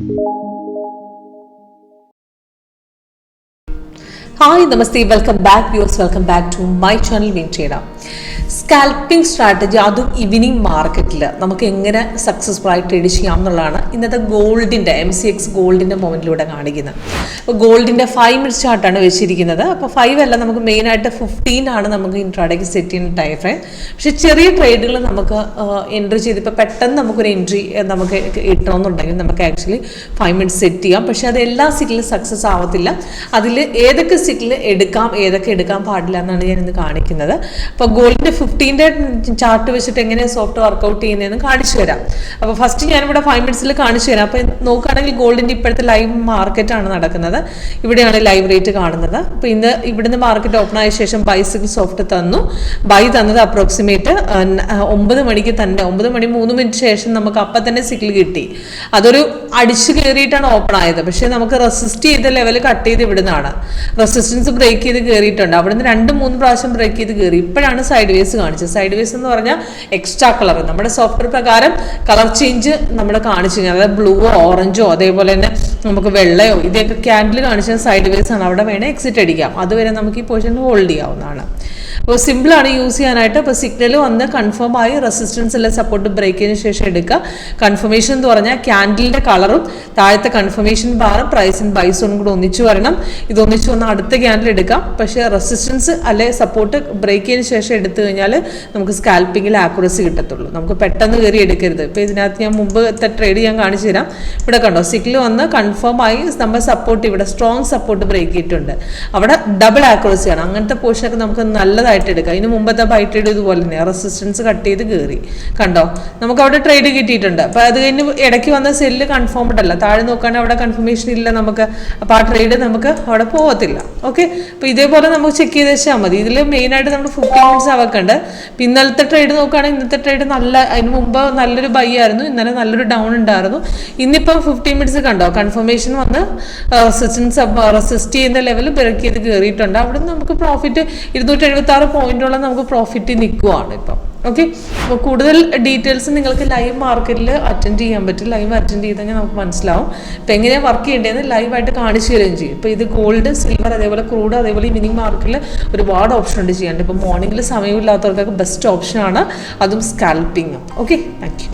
Hi, Namaste, welcome back viewers, welcome back to my channel WinTrader. Scalping strategy അതും evening മാർക്കറ്റിൽ നമുക്ക് എങ്ങനെ successful ആയി ട്രേഡ് ചെയ്യാം എന്നുള്ളതാണ് ഇന്നത്തെ ഗോൾഡിൻ്റെ MCX ഗോൾഡിൻ്റെ മൊമെൻറ്റിലൂടെ കാണിക്കുന്നത്. അപ്പോൾ ഗോൾഡിൻ്റെ 5 മിനിറ്റ് ചാർട്ടാണ് വെച്ചിരിക്കുന്നത്. അപ്പോൾ 5 അല്ല, നമുക്ക് മെയിനായിട്ട് 15 ആണ് നമുക്ക് ഇൻട്രാഡേക്ക് സെറ്റ് ചെയ്യുന്ന ടൈം ഫ്രെയിം. പക്ഷേ ചെറിയ ട്രേഡുകൾ നമുക്ക് എൻട്രി ചെയ്ത് ഇപ്പോൾ പെട്ടെന്ന് നമുക്കൊരു എൻട്രി നമുക്ക് ഇട്ടണമെന്നുണ്ടെങ്കിൽ നമുക്ക് ആക്ച്വലി 5 മിനിറ്റ്സ് സെറ്റ് ചെയ്യാം. പക്ഷേ അത് എല്ലാ സിറ്റിലും സക്സസ് ആവത്തില്ല. അതിൽ ഏതൊക്കെ സിറ്റിൽ എടുക്കാം, ഏതൊക്കെ എടുക്കാൻ പാടില്ല എന്നാണ് ഞാൻ ഇന്ന് കാണിക്കുന്നത്. അപ്പോൾ ഗോൾഡിൻ്റെ 15-ന്റെ ചാർട്ട് വെച്ചിട്ട് എങ്ങനെയാണ് സോഫ്റ്റ് വർക്കൗട്ട് ചെയ്യുന്നതെന്ന് കാണിച്ചു തരാം. അപ്പോൾ ഫസ്റ്റ് ഞാനിവിടെ 5 മിനിറ്റ്സിൽ കാണിച്ചു തരാം. അപ്പോൾ നോക്കുകയാണെങ്കിൽ ഗോൾഡിൻ്റെ ഇപ്പോഴത്തെ ലൈവ് മാർക്കറ്റാണ് നടക്കുന്നത്. ഇവിടെയാണ് ലൈവ് റേറ്റ് കാണുന്നത്. അപ്പോൾ ഇന്ന് ഇവിടുന്ന് മാർക്കറ്റ് ഓപ്പൺ ആയ ശേഷം ബൈ സിഗ്നൽ സോഫ്റ്റ് തന്നു. ബൈ തന്നത് അപ്രോക്സിമേറ്റ് 9 മണിക്ക് തന്നെ, 9 മണി 3 മിനിറ്റ് ശേഷം നമുക്ക് അപ്പം തന്നെ സിഗ്നൽ കിട്ടി. അതൊരു അടിച്ചു കയറിയിട്ടാണ് ഓപ്പൺ ആയത്. പക്ഷേ നമുക്ക് റെസിസ്റ്റ് ചെയ്ത ലെവൽ കട്ട് ചെയ്ത് ഇവിടുന്നാണ് റെസിസ്റ്റൻസ് ബ്രേക്ക് ചെയ്ത് കയറിയിട്ടുണ്ട്. അവിടുന്ന് 2-3 പ്രാവശ്യം ബ്രേക്ക് ചെയ്ത് കയറി. ഇപ്പോഴാണ് സൈഡ് വേസ് കാണിച്ചത്. സൈഡ് വേസ് എന്ന് പറഞ്ഞാൽ എക്സ്ട്രാ കളർ, നമ്മുടെ സോഫ്റ്റ്വെയർ പ്രകാരം കളർ ചേഞ്ച് നമ്മുടെ കാണിച്ചു, അതായത് ബ്ലൂവോ ഓറഞ്ചോ അതേപോലെ തന്നെ നമുക്ക് വെള്ളയോ ഇതൊക്കെ ക്യാൻഡിൽ കാണിച്ച സൈഡ് വേസ് ആണ്. അവിടെ വേണേൽ എക്സിറ്റ് അടിക്കാം. അതുവരെ നമുക്ക് ഈ പൊസിഷൻ ഹോൾഡ് ചെയ്യാവുന്നതാണ്. അപ്പോൾ സിമ്പിളാണ് യൂസ് ചെയ്യാനായിട്ട്. അപ്പോൾ സിഗ്നൽ വന്ന് കൺഫേം ആയി റെസിസ്റ്റൻസ് അല്ലെ സപ്പോർട്ട് ബ്രേക്ക് ചെയ്തതിന് ശേഷം എടുക്കുക. കൺഫർമേഷൻ എന്ന് പറഞ്ഞാൽ ക്യാൻഡിലിൻ്റെ കളറും താഴത്തെ കൺഫർമേഷൻ ബാറും പ്രൈസ് ആൻഡ് ബൈ സോണും കൂടെ ഒന്നിച്ചു വരണം. ഇതൊന്നിച്ച് വന്ന് അടുത്ത ക്യാൻഡിൽ എടുക്കാം. പക്ഷേ റെസിസ്റ്റൻസ് അല്ലെ സപ്പോർട്ട് ബ്രേക്ക് ചെയ്തതിന് ശേഷം എടുത്തു കഴിഞ്ഞാൽ നമുക്ക് സ്കാൽപ്പിങ്ങിൽ ആക്യുറസി കിട്ടത്തുള്ളൂ. നമുക്ക് പെട്ടെന്ന് കയറി എടുക്കരുത്. ഇപ്പോൾ ഇതിനകത്ത് ഞാൻ മുമ്പത്തെ ട്രേഡ് ഞാൻ കാണിച്ചു തരാം. ഇവിടെ കണ്ടോ, സിഗ്നൽ വന്ന് കൺഫേം ആയി നമ്മൾ സപ്പോർട്ട് ഇവിടെ സ്ട്രോങ് സപ്പോർട്ട് ബ്രേക്ക് ചെയ്തിട്ടുണ്ട്. അവിടെ ഡബിൾ ആക്യുറസിയാണ്. അങ്ങനത്തെ പോർഷനൊക്കെ നമുക്ക് നല്ലതായിട്ട് എടുക്കാം. ഇതിന് മുമ്പത്തെ ബൈ ട്രേഡ് ഇതുപോലെ തന്നെ റെസിസ്റ്റൻസ് കട്ട് ചെയ്ത് കയറി കണ്ടോ, നമുക്ക് അവിടെ ട്രേഡ് കിട്ടിയിട്ടുണ്ട്. അപ്പോൾ അത് കഴിഞ്ഞ് ഇടയ്ക്ക് വന്ന സെല്ല് കൺഫേംഡ് അല്ല, താഴെ നോക്കുകയാണെങ്കിൽ അവിടെ കൺഫർമേഷൻ ഇല്ല നമുക്ക്. അപ്പോൾ ആ ട്രേഡ് നമുക്ക് അവിടെ പോകത്തില്ല. ഓക്കെ, അപ്പോൾ ഇതേപോലെ നമുക്ക് ചെക്ക് ചെയ്ത് വെച്ചാൽ മതി. ഇതിൽ മെയിനായിട്ട് നമ്മൾ 15 മിനിറ്റ്സ് ആവക്കണ്ട്. അപ്പോൾ ഇന്നലത്തെ ട്രേഡ് നോക്കുകയാണെങ്കിൽ ഇന്നത്തെ ട്രേഡ് നല്ല, അതിന് മുമ്പ് നല്ലൊരു ബൈ ആയിരുന്നു, ഇന്നലെ നല്ലൊരു ഡൗൺ ഉണ്ടായിരുന്നു. ഇന്നിപ്പം 15 മിനിറ്റ്സ് കണ്ടോ, കൺഫർമേഷൻ വന്ന് റെസിസ്റ്റ് ചെയ്യുന്ന ലെവൽ ബ്രേക്ക് ചെയ്ത് കയറിയിട്ടുണ്ട്. അവിടെ നമുക്ക് പ്രോഫിറ്റ് 276 പോയിന്റോളം നമുക്ക് പ്രോഫിറ്റ് നിൽക്കുവാണ് ഇപ്പം. ഓക്കെ, അപ്പോൾ കൂടുതൽ ഡീറ്റെയിൽസ് നിങ്ങൾക്ക് ലൈവ് മാർക്കറ്റിൽ അറ്റൻഡ് ചെയ്യാൻ പറ്റും. ലൈവ് അറ്റൻഡ് ചെയ്ത് കഴിഞ്ഞാൽ നമുക്ക് മനസ്സിലാവും ഇപ്പോൾ എങ്ങനെയാണ് വർക്ക് ചെയ്യേണ്ടതെന്ന് ലൈവായിട്ട് കാണിച്ചു തരുകയും ചെയ്യും. ഇപ്പോൾ ഇത് ഗോൾഡ്, സിൽവർ, അതേപോലെ ക്രൂഡ്, അതേപോലെ ഈവനിങ് മാർക്കറ്റിൽ ഒരുപാട് ഓപ്ഷൻ ഉണ്ട് ചെയ്യാണ്ട്. ഇപ്പോൾ മോർണിംഗിൽ സമയമില്ലാത്തവർക്കൊക്കെ ബെസ്റ്റ് ഓപ്ഷനാണ്, അതും സ്കാൽപ്പിങ്. Okay, thank you.